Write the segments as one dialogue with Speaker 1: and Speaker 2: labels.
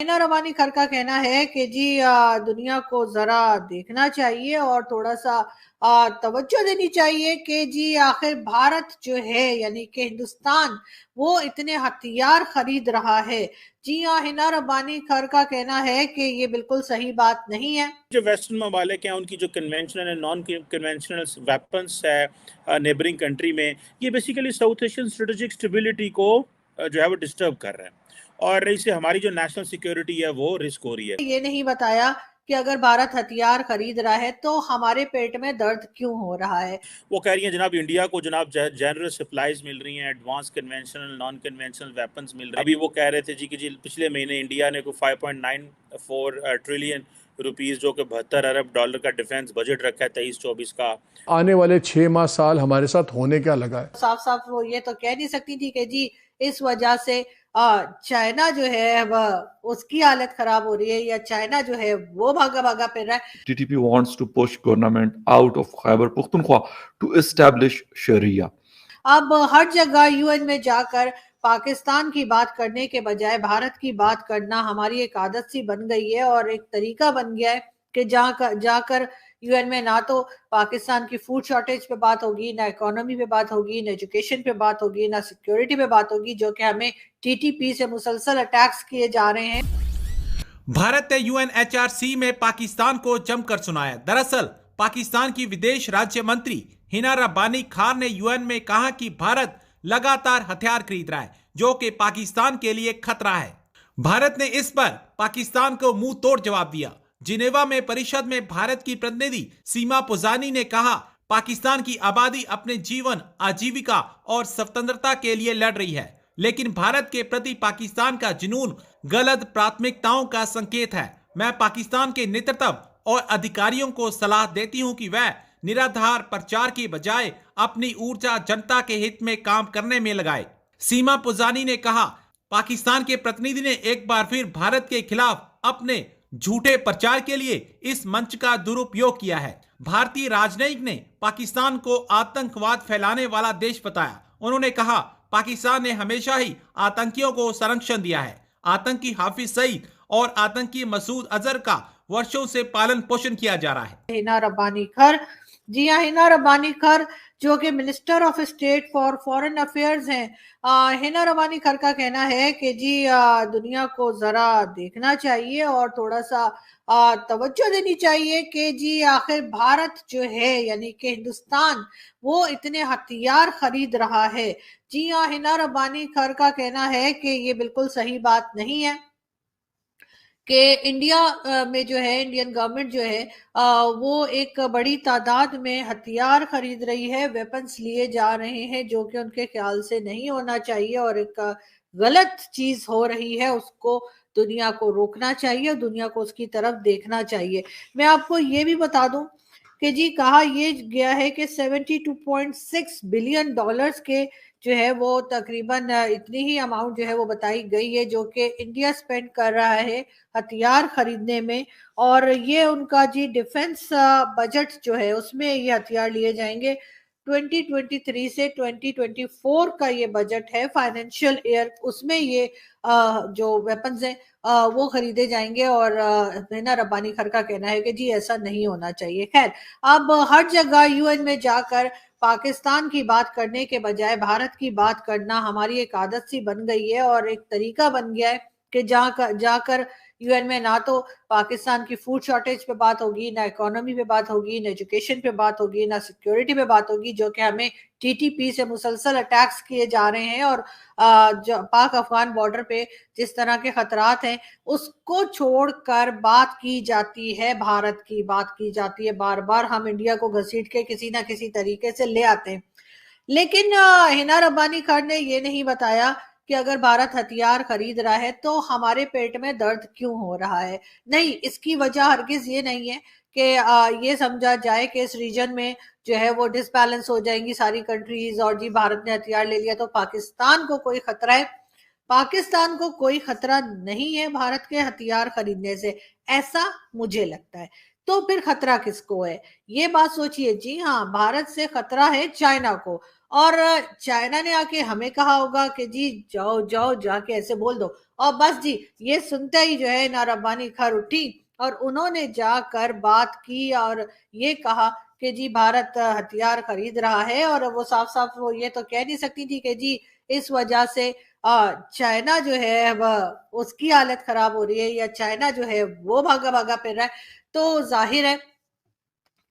Speaker 1: हिना रबानी खर का कहना है कि जी दुनिया को जरा देखना चाहिए और थोड़ा सा तवज्जो देनी चाहिए कि जी आखिर भारत जो है यानी कि हिंदुस्तान वो इतने हथियार खरीद रहा है। जी हाँ, हिना रबानी खर का कहना है कि ये बिल्कुल सही बात नहीं है।
Speaker 2: जो वेस्टर्न ममालिक हैं उनकी जो conventional and non conventional weapons है नेबरिंग कंट्री में, ये basically south Asian strategic stability को जो है वो डिस्टर्ब कर रहे हैं और इससे हमारी जो नेशनल सिक्योरिटी है वो रिस्क हो रही है।
Speaker 1: ये नहीं बताया कि अगर भारत हथियार खरीद रहा है तो हमारे पेट में दर्द क्यों हो रहा है।
Speaker 2: वो कह रही हैं जनाब इंडिया को जनाब जनरस सप्लाईज मिल रही हैं, advance conventional non conventional weapons मिल रहे हैं। अभी वो कह रहे थे जी कि जी पिछले महीने इंडिया ने कोई 5.94 ट्रिलियन रुपीस जो कि 72 अरब डॉलर का डिफेंस बजट रखा है 23-24 का।
Speaker 3: आने वाले 6 माह साल हमारे साथ होने क्या लगा है।
Speaker 1: साफ साफ वो ये तो कह नहीं सकती थी कि जी इस वजह से चाइना जो है वह उसकी हालत खराब हो रही है या चाइना जो है वो भागा भागा फिर रहा है।
Speaker 4: TTP wants to push government out of Khyber Pakhtunkhwa to establish Sharia.
Speaker 1: अब हर जगह यूएन में जाकर पाकिस्तान की बात करने के बजाय भारत की बात करना हमारी एक आदत सी बन गई है और एक तरीका बन गया है कि जाकर यूएन में ना तो पाकिस्तान की फूड शॉर्टेज पे बात होगी, ना इकोनॉमी पे बात होगी, ना एजुकेशन पे बात होगी, ना सिक्योरिटी पे बात होगी, जो कि हमें टीटीपी से मुसलसल अटैक्स किए जा रहे हैं।
Speaker 5: भारत ने यूएनएचआरसी में पाकिस्तान को जमकर सुनाया। दरअसल पाकिस्तान की विदेश राज्य मंत्री हिना रब्बानी खान ने यूएन में कहा कि भारत लगातार हथियार खरीद रहा है जो कि पाकिस्तान के लिए खतरा है। भारत ने इस पर पाकिस्तान को मुंह तोड़ जवाब दिया। जिनेवा में परिषद में भारत की प्रतिनिधि सीमा पुजानी ने कहा, पाकिस्तान की आबादी अपने जीवन, आजीविका और स्वतंत्रता के लिए लड़ रही है, लेकिन भारत के प्रति पाकिस्तान का जुनून गलत प्राथमिकताओं का संकेत है। मैं पाकिस्तान के नेतृत्व और अधिकारियों को सलाह देती हूं कि वह निराधार प्रचार की बजाय अपनी ऊर्जा जनता के हित में काम करने में लगाए। सीमा पुजानी ने कहा, पाकिस्तान के प्रतिनिधि ने एक बार फिर भारत के खिलाफ अपने झूठे प्रचार के लिए इस मंच का दुरुपयोग किया है। भारतीय राजनयिक ने पाकिस्तान को आतंकवाद फैलाने वाला देश बताया। उन्होंने कहा, पाकिस्तान ने हमेशा ही आतंकियों को संरक्षण दिया है। आतंकी हाफिज सईद और आतंकी मसूद अजहर का वर्षों से पालन पोषण किया जा रहा है।
Speaker 1: हिना रब्बानी खर, जी हाँ, हिना रब्बानी खर जो कि minister of state for foreign affairs हैं। हिना रब्बानी खर का कहना है कि जी दुनिया को जरा देखना चाहिए और थोड़ा सा तवज्जो देनी चाहिए कि जी आखिर भारत जो है यानी कि हिंदुस्तान वो इतने हथियार खरीद रहा है। जी हाँ, हिना रब्बानी खर का कहना है कि ये बिल्कुल सही बात नहीं है कि इंडिया में जो है इंडियन गवर्नमेंट जो है वो एक बड़ी तादाद में हथियार खरीद रही है, वेपन्स लिए जा रहे हैं जो कि उनके ख्याल से नहीं होना चाहिए और एक गलत चीज हो रही है। उसको दुनिया को रोकना चाहिए और दुनिया को उसकी तरफ देखना चाहिए। मैं आपको ये भी बता दूं कि जी कहा ये गया है कि 72.6 बिलियन डॉलर्स के जो है वो तकरीबन इतनी ही अमाउंट जो है वो बताई गई है जो कि इंडिया स्पेंड कर रहा है हथियार खरीदने में। और ये उनका जी डिफेंस बजट जो है उसमें ये हथियार लिए जाएंगे। 2023 से 2024 का ये बजट है फाइनेंशियल ईयर, उसमें ये जो वेपन्स हैं वो खरीदे जाएंगे। और हिना रब्बानी खर का कहना है कि जी ऐसा नहीं होना चाहिए। खैर, अब हर जगह यूएन में जाकर पाकिस्तान की बात करने के बजाय भारत की बात करना हमारी एक आदत सी बन गई है और एक तरीका बन गया है कि जाकर यूएन में ना तो पाकिस्तान की फूड शॉर्टेज पे बात होगी, ना इकोनॉमी पे बात होगी, ना एजुकेशन पे बात होगी, ना सिक्योरिटी पे बात होगी, जो कि हमें टीटीपी से मुसलसल अटैक्स किए जा रहे हैं। और जो पाक अफगान बॉर्डर पे जिस तरह के खतरात हैं उसको छोड़कर बात की जाती है, भारत की बात की जाती है। बार बार हम इंडिया को घसीट के किसी ना किसी तरीके से ले आते हैं, लेकिन हिना रब्बानी खान ने ये नहीं बताया कि अगर भारत हथियार खरीद रहा है तो हमारे पेट में दर्द क्यों हो रहा है। नहीं, इसकी वजह हरगिज ये नहीं है कि ये समझा जाए कि इस रीजन में जो है वो डिसबैलेंस हो जाएंगी सारी कंट्रीज और जी भारत ने हथियार ले लिया तो पाकिस्तान को कोई खतरा है। पाकिस्तान को कोई खतरा नहीं है भारत के हथियार खरीदने से, ऐसा मुझे लगता है। तो फिर खतरा किसको है, ये बात सोचिए। जी हाँ, भारत से खतरा है चाइना को। और चाइना ने आके हमें कहा होगा कि जी जाओ जाओ जाके ऐसे बोल दो, और बस जी ये सुनते ही जो है ना रब्बानी खर उठी और उन्होंने जाकर बात की और ये कहा कि जी भारत हथियार खरीद रहा है, और वो साफ साफ वो ये तो कह नहीं सकती थी कि जी इस वजह से चाइना जो है वह उसकी हालत खराब हो रही है या चाइना जो है वो भागा भागा फिर रहा है। तो जाहिर है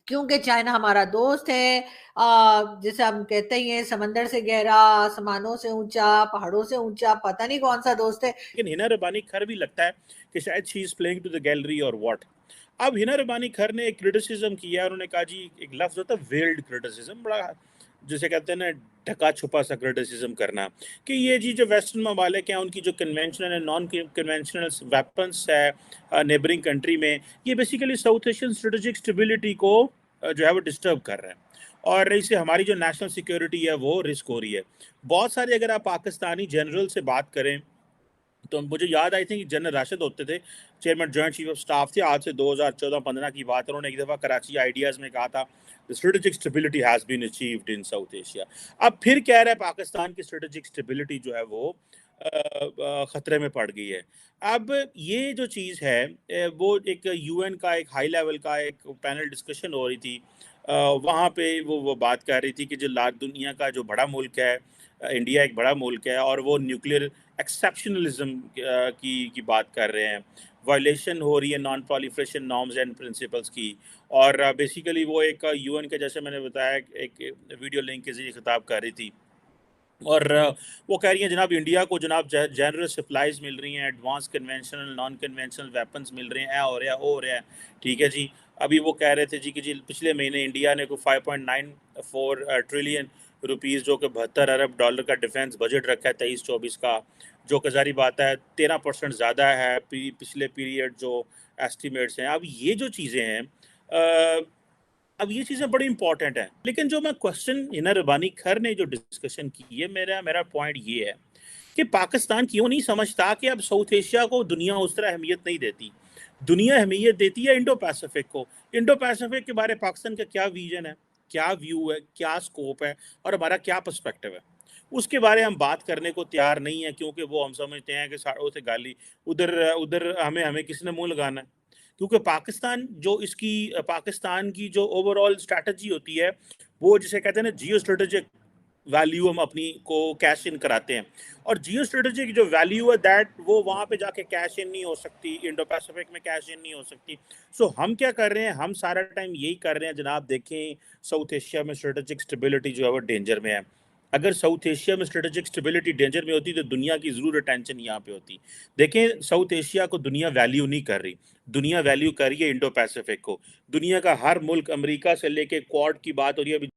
Speaker 1: क्योंकि चाइना हमारा दोस्त है, जैसे हम कहते ही हैं समंदर से गहरा, आसमानों से ऊंचा, पहाड़ों से ऊंचा, पता नहीं कौन सा दोस्त है।
Speaker 2: लेकिन हिना रब्बानी खर भी लगता है कि शायद she is playing to the gallery और व्हाट। अब हिना रब्बानी खर ने एक क्रिटिसिज्म किया, उन्होंने कहा जी, एक लफ्ज होता है वेल्ड क्रिटिसिज्म, बड़ा जिसे कहते हैं ना ढका छुपा सा क्रिटिसिज्म करना, कि ये जी जो वेस्टर्न ममालिक हैं उनकी जो conventional and non conventional weapons है नेबरिंग कंट्री में, ये basically south Asian strategic stability को जो है वो डिस्टर्ब कर रहे हैं और इससे हमारी जो नेशनल सिक्योरिटी है वो रिस्क हो रही है। बहुत सारे अगर आप पाकिस्तानी जनरल से बात करें तो मुझे याद आई थी कि जनरल राशिद होते थे, chairman joint chief of staff थे, आज से 2014-15 की बात है। उन्होंने एक दफ़ा कराची आइडियाज़ में कहा था the strategic stability has been achieved in South Asia. अब फिर कह रहा है पाकिस्तान की स्ट्रेटेजिक स्टेबिलिटी जो है वो ख़तरे में पड़ गई है। अब ये जो चीज़ है वो एक यूएन का एक हाई लेवल का एक पैनल डिस्कशन हो रही थी, वहाँ पे वो बात कर रही थी कि जो दुनिया का जो बड़ा मुल्क है, इंडिया एक बड़ा मुल्क है और वो न्यूक्लियर एक्सेप्शनलिज्म की बात कर रहे हैं, वायलेशन हो रही है non proliferation norms and principles की। और बेसिकली वो एक यूएन के, जैसे मैंने बताया, एक वीडियो लिंक के जरिए खिताब कर रही थी और वो कह रही हैं जनाब इंडिया को जनाब जनरस सप्लाईज मिल रही हैं, advance conventional non conventional weapons मिल रहे हैं, हो रहा है हो रहा है। ठीक है जी, अभी वो कह रहे थे जी कि जी पिछले महीने इंडिया ने कोई 5.94 ट्रिलियन रुपीज़ जो कि 72 अरब डॉलर का डिफेंस बजट रखा है 23-24 का, जो कि ज़ाहिर बात है 13% ज़्यादा है पिछले पीरियड जो एस्टिमेट्स हैं। अब ये जो चीज़ें हैं अब ये चीज़ें बड़ी इंपॉर्टेंट हैं, लेकिन जो मैं क्वेश्चन हिना रब्बानी खर ने जो डिस्कशन की है, मेरा पॉइंट ये है कि पाकिस्तान क्यों नहीं समझता कि अब साउथ एशिया को दुनिया उस तरह अहमियत नहीं देती, दुनिया अहमियत देती है इंडो पैसिफिक को। इंडो पैसिफिक के बारे में पाकिस्तान का क्या विजन है, क्या व्यू है, क्या स्कोप है और हमारा क्या पर्सपेक्टिव है, उसके बारे हम बात करने को तैयार नहीं है, क्योंकि वो हम समझते हैं कि साड़ों से गाली, उधर उधर हमें किसने मुंह लगाना है। क्योंकि पाकिस्तान की जो ओवरऑल स्ट्रैटेजी होती है वो जिसे कहते हैं ना जियो स्ट्रेटेजिक वैल्यू, हम अपनी को कैश इन कराते हैं और जियो स्ट्रेटेजिक जो वैल्यू है दैट वो वहाँ पे जाके कैश इन नहीं हो सकती, इंडो पैसिफिक में कैश इन नहीं हो सकती। सो हम क्या कर रहे हैं, हम सारा टाइम यही कर रहे हैं जनाब, देखें साउथ एशिया में स्ट्रेटेजिक स्टेबिलिटी जो है वो डेंजर में है। अगर साउथ एशिया में स्ट्रेटेजिक स्टेबिलिटी डेंजर में होती तो दुनिया की ज़रूर अटेंशन यहाँ पे होती। देखें साउथ एशिया को दुनिया वैल्यू नहीं कर रही, दुनिया वैल्यू कर रही है इंडो पैसिफिक को। दुनिया का हर मुल्क, अमेरिका से लेके क्वाड की बात हो रही है, अभी